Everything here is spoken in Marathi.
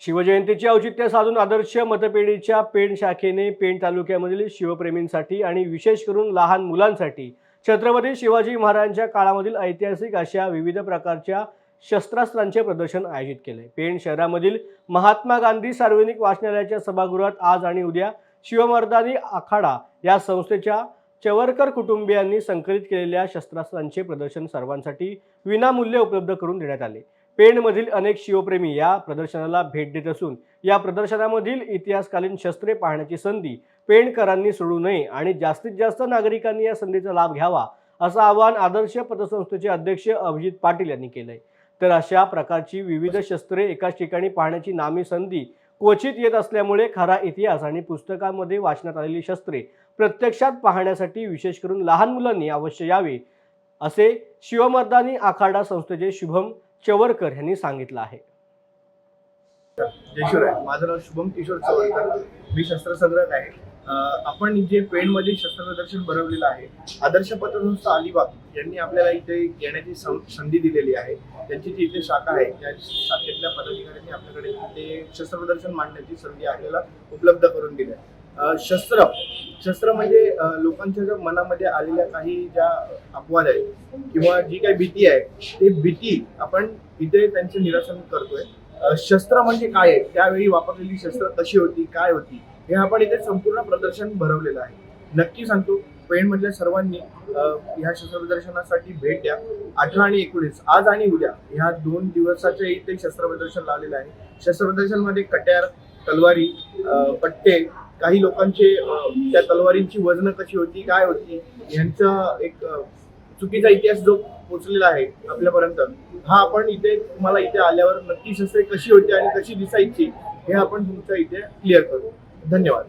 शिवजयंतीचे औचित्य साधून आदर्श मतपेढीच्या पेण शाखेने पेण तालुक्यामधील शिवप्रेमींसाठी आणि विशेष करून लहान मुलांसाठी छत्रपती शिवाजी महाराजांच्या काळामधील ऐतिहासिक अशा विविध प्रकारच्या शस्त्रास्त्रांचे प्रदर्शन आयोजित केले। पेण शहरामधील महात्मा गांधी सार्वजनिक वाचनालयाच्या सभागृहात आज आणि उद्या शिवमर्दानी आखाडा या संस्थेच्या चवरकर कुटुंबियांनी संकलित केलेल्या शस्त्रास्त्रांचे प्रदर्शन सर्वांसाठी विनामूल्य उपलब्ध करून देण्यात आले। पेणमधील अनेक शिवप्रेमी या प्रदर्शनाला भेट देत असून या प्रदर्शनामधील इतिहासकालीन शस्त्रे पाहण्याची संधी पेणकरांनी सोडू नये आणि जास्तीत जास्त नागरिकांनी या संधीचा लाभ घ्यावा असं आवाहन आदर्श पतसंस्थेचे अध्यक्ष अभिजित पाटील यांनी केलंय। तर अशा प्रकारची विविध शस्त्रे एकाच ठिकाणी पाहण्याची नामी संधी क्वचित येत असल्यामुळे खरा इतिहास आणि पुस्तकांमध्ये वाचण्यात आलेली शस्त्रे प्रत्यक्षात पाहण्यासाठी विशेष करून लहान मुलांनी अवश्य यावे असे शिवमर्दानी आखाडा संस्थेचे शुभम चवरकर यांनी सांगितलं आहे। जय शिवराय। माझं नाव शुभम किशोर चवरकर, मी शस्त्रसंग्रहक आहे। आपण जे पेणमध्ये शस्त्र प्रदर्शन भरवलेलं आहे, आदर्श पतसंस्था अलिबाग यांनी आपल्याला इथे येण्याची संधी दिलेली आहे। त्यांची जी इथे शाखा आहे त्या शाखेतल्या पदाधिकाऱ्यांनी आपल्याकडे इथे शस्त्र प्रदर्शन मांडण्याची संधी आपल्याला उपलब्ध करून दिली आहे। शस्त्र म्हणजे लोकांच्या ज्या मनामध्ये आलेल्या काही ज्या अपवाद आहेत किंवा जी काही भीती आहे ते भीती आपण इथे त्यांचे निरसन करतोय। शस्त्र म्हणजे काय आहे, त्यावेळी वापरलेली शस्त्र कशी होती, काय होती, हे आपण इथे संपूर्ण प्रदर्शन भरवलेलं आहे। नक्की सांगतो, पेणमधल्या सर्वांनी ह्या शस्त्र प्रदर्शनासाठी भेट द्या। 18 आणि 19 आज आणि उद्या ह्या 2 दिवसाचे इथे शस्त्र प्रदर्शन लावलेलं आहे। शस्त्र प्रदर्शन मध्ये कट्यार, तलवारी, पट्टे, काही लोकांचे त्या तलवारींची वजन कशी होती, काय होती, यांचा एक चुकीचा इतिहास जो पोचलेला आहे आपल्यापर्यंत, हा आपण इथे तुम्हाला इथे आल्यावर नक्की शस्त्रे कशी होती आणि कशी दिसायची हे आपण तुमच्या इथे क्लिअर करू। धन्यवाद।